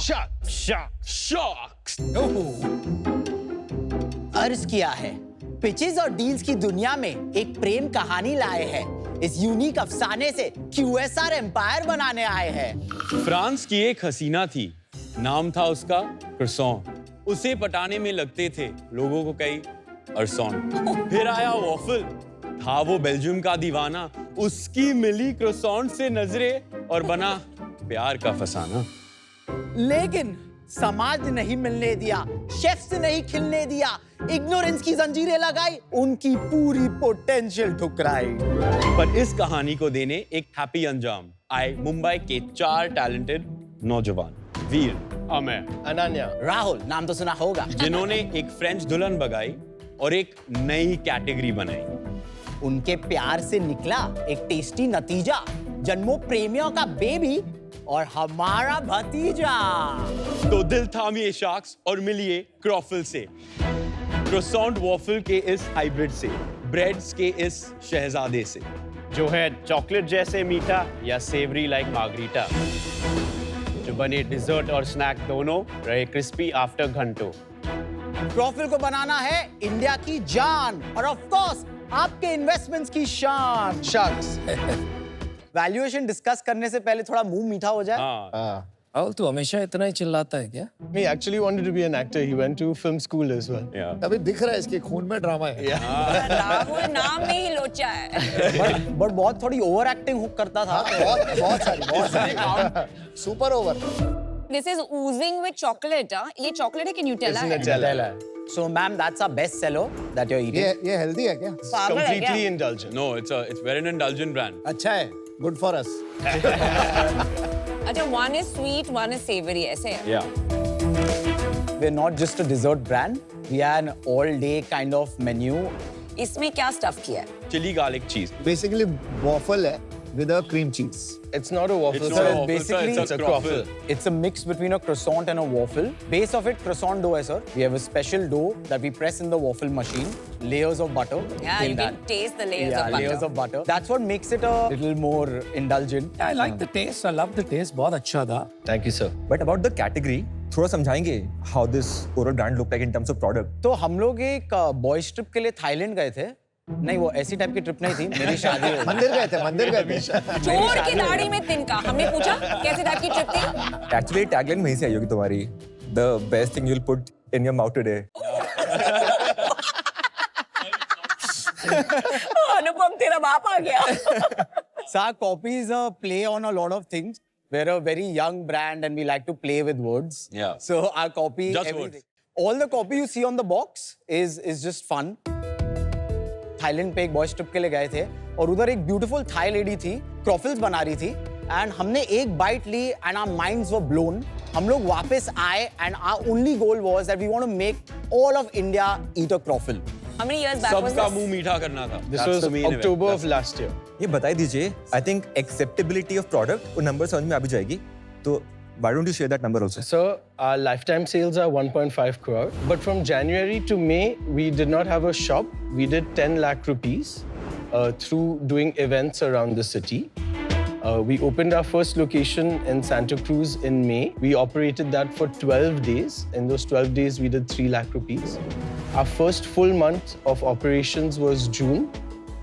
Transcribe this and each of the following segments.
Shocks. अर्ज किया है, पिचेस और डील्स की दुनिया में एक प्रेम कहानी लाए हैं। इस यूनिक अफसाने से QSR एम्पायर बनाने आए हैं। फ्रांस की एक हसीना थी, नाम था उसका क्रोसॉन। उसे पटाने में लगते थे लोगों को कई अरसों। फिर आया वॉफल, था वो बेल्जियम का दीवाना। उसकी मिली क्रोसॉन से नजरें और बना प्यार का फसाना। लेकिन समाज नहीं मिलने दिया, शेफ्स नहीं खिलने दिया, इग्नोरेंस की जंजीरें लगाई, उनकी पूरी पोटेंशियल ठुकराई। पर इस कहानी को देने एक हैप्पी अंजाम आए मुंबई के 4 टैलेंटेड नौजवान, वीर, अमय, अनन्या, राहुल, नाम तो सुना होगा, जिन्होंने एक फ्रेंच दुल्हन भगाई और एक नई कैटेगरी बनाई। उनके प्यार से निकला एक टेस्टी नतीजा, जन्मों प्रेमियों का बेबी और हमारा भतीजा। तो दिल थामिए शार्क्स और मिलिए क्रॉफल से, क्रोसॉन्ट वॉफल के इस हाइब्रिड से, ब्रेड्स के इस शहजादे से, जो है चॉकलेट जैसे मीठा या सेवरी लाइक मार्गरीटा, जो बने डिजर्ट और स्नैक दोनों, रहे क्रिस्पी आफ्टर घंटों। क्रॉफल को बनाना है इंडिया की जान और ऑफ कोर्स आपके इन्वेस्टमेंट्स की शान। शार्क्स। वैल्यूएशन डिस्कस करने से पहले थोड़ा मुंह मीठा हो जाए। राहुल तू हमेशा इतना ही चिल्लाता है क्या? He actually wanted to be an actor. He went to film school as well. अभी दिख रहा है इसके खून में ड्रामा है। राहुल नाम में ही लोचा है। बट बहुत थोड़ी ओवर एक्टिंग करता था। बहुत सारी super over. This is oozing with chocolate. ये चॉकलेट है कि न्यूटेला है? Nutella. So ma'am, that's our best seller that you're eating. ये हेल्दी है क्या? पागल है क्या? Completely indulgent. No, it's very indulgent brand. अच्छा है, गुड फॉर अस। अच्छा, one is sweet, one is savory, ऐसे है? Yeah. We're not just a dessert brand. We are an all-day kind of menu. इसमें क्या स्टफ किया है? Chili garlic cheese. Basically waffle है with a cream cheese. It's not a waffle. It's sir. not a waffle, basically- sir, it's a croffle. It's a mix between a croissant and a waffle. Base of it, croissant dough है sir. We have a special dough that we press in the waffle machine. Layers of butter. Yeah, till you that. can taste the layers Yeah, of butter. layers of butter. That's what makes it a little more indulgent. I like the taste. I love the taste. बहुत अच्छा था. Thank you, sir. But about the category, थोड़ा समझाएंगे how this oral brand look like in terms of product. तो हम लोग एक boys trip के लिए थाईलैंड गए थे। नहीं, वो ऐसी टाइप की ट्रिप नहीं थी, मेरी शादी हुई। मंदिर गए थे। चोर की दाढ़ी में तिनका। हमने पूछा कैसी टाइप की ट्रिप थी? Actually tagline वहीं से आई होगी तुम्हारी. The best thing you'll put in your mouth today. अनुपम तेरा बाप आ गया। So our copies play on a lot of things. We're a very young brand and we like to play with words. Yeah. So our copy, Just everything. words. All the copy you see on the box is just fun. Thailand पे एक boys trip के लिए गए थे और उधर एक beautiful Thai lady थी, क्रॉफल्स बना रही थी एंड हमने एक बाइट ली and our minds were blown. हम लोग वापस आए and our only goal was that we want to make all of India eat a croffle. How many years back was सबका this? मुंह मीठा करना था। This That's was the main event. October of last year. ये बता दीजिए. I think acceptability of product वो number समझ में आ भी जाएगी. तो why don't you share that number also? So our lifetime sales are 1.5 crore. But from January to May, we did not have a shop. We did 10 lakh rupees through doing events around the city. We opened our first location in Santa Cruz in May. We operated that for 12 days. In those 12 days, we did 3 lakh rupees. Our first full month of operations was June.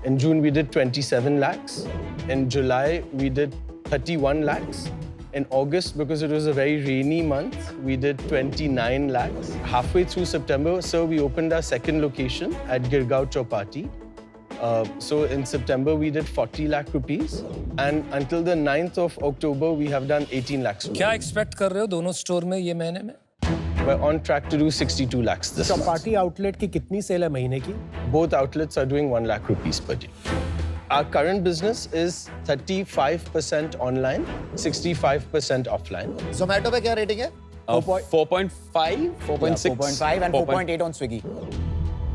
In June, we did 27 lakhs. In July, we did 31 lakhs. In August, because it was a very rainy month, we did 29 lakhs. Halfway through September, sir, we opened our second location at Girgaon Chowpatty. So in September, we did 40 lakh rupees. And until the 9th of October, we have done 18 lakhs rupees. क्या expect कर रहे हो दोनों store में ये महीने में? We're on track to do 62 lakhs this month. Chowpatty outlet की कितनी सेल है महीने की? Both outlets are doing 1 lakh rupees per day. Our current business is 35% online, 65% offline. Zomato पे क्या रेटिंग है? 4.5, 4.6, 4.5 and 4.8 on Swiggy.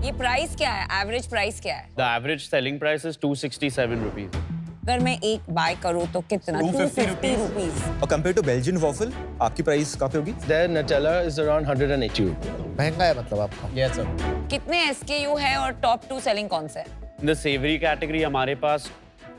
ये प्राइस क्या है? एवरेज प्राइस क्या है? The average selling price is 267 rupees. अगर मैं एक बाय करूँ तो कितना? 250 रुपीस। और compared to Belgian waffle, आपकी प्राइस कहाँ पे होगी? Their Nutella is around 180 rupees. महंगा है मतलब आपका। Yes sir. कितने SKU है और टॉप 2 सेलिंग कौन से है? In the savory category, हमारे पास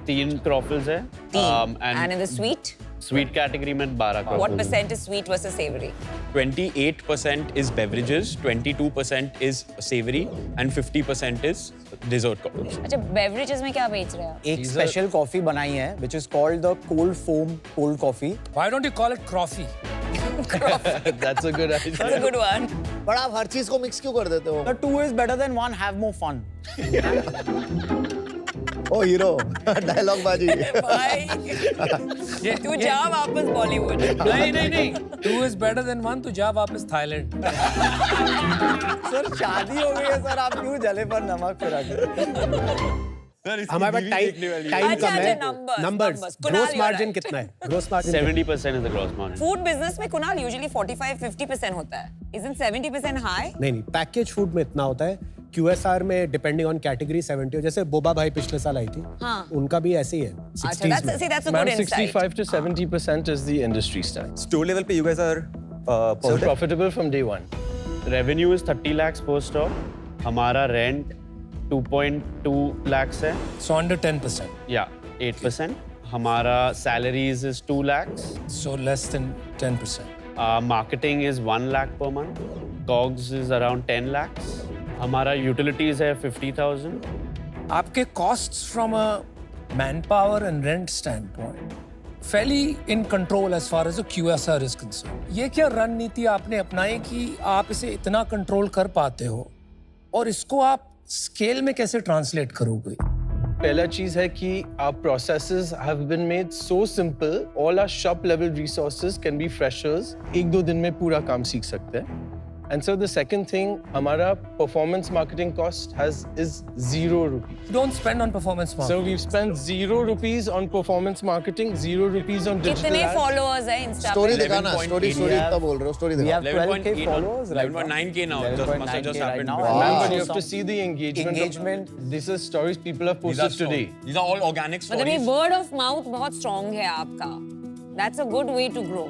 3 क्रॉफल्स है. तीन. And in the sweet? Sweet category में 12 crore. What percent is sweet versus savory? 28% is beverages, 22% is savory, and 50% is dessert cocktails. अच्छा, beverages में क्या बेच रहे हैं आप? एक स्पेशल कॉफी बनाई है which is called the cold foam cold coffee. Why don't you call it coffee? That's a good idea. That's a good one. पर आप हर चीज को मिक्स क्यों कर देते हो? The two is better than one. Have more fun. ओ hero dialogue बाजी. भाई, तू जा वापस बॉलीवुड। नहीं. Two is better than one. तू जा वापस थाईलैंड. सर शादी हो गई है सर, आप क्यों जले पर नमक फिरा के? हमारे पास टाइम अच्छा, कम है. numbers, numbers. numbers. Kunal, gross you're margin right. कितना है? Gross margin 70% is the gross margin. Food business में कुणाल यूजुअली 45-50% होता है। Isn't 70% high? नहीं, पैकेज फूड में इतना होता है. QSR में डिपेंडिंग ऑन कैटेगरी 70 हो. जैसे बोबा भाई पिछले साल आई थी, हाँ. उनका भी ऐसे ही है. अच्छा, 60s में. that's a Ma'am, good insight. 65 to 70% is the industry standard. Store level पे you guys are So positive. profitable from day one. Revenue is 30 lakhs per store. हमारा rent 2.2 lakhs है. So under 10%. Yeah, 8%. हमारा salaries is 2 lakhs. So less than 10%. Marketing is 1 lakh per month. COGS is around 10 lakhs. हमारा utilities है 50,000. आपके costs from a manpower and rent standpoint fairly in control as far as the QSR is concerned. ये क्या रणनीति आपने अपनाई कि आप इसे इतना कंट्रोल कर पाते हो और इसको आप स्केल में कैसे ट्रांसलेट करोगे? पहला चीज है कि our processes have been made so simple. All our shop level resources can be freshers. 1-2 दिन में पूरा काम सीख सकते हैं. And so the second thing, हमारा performance marketing cost is 0 rupees. Don't spend on performance So marketing. we've spent 0 rupees on performance marketing, 0 rupees on digital कितने ads. followers हैं Insta स्टोरी पे? दिखाना. 11.8 स्टोरी इतना बोल रहे हो. स्टोरी We दिखाओ. have 12K 11.8 followers right now. 11.9K now. Just must have just 11.9K right happened. now. Wow. Man, Wow. but you have to Some see the engagement. engagement. These are stories people have These are posted today. These are all organic मतलब ये stories. word of mouth बहुत strong है आपका. That's a good way to grow.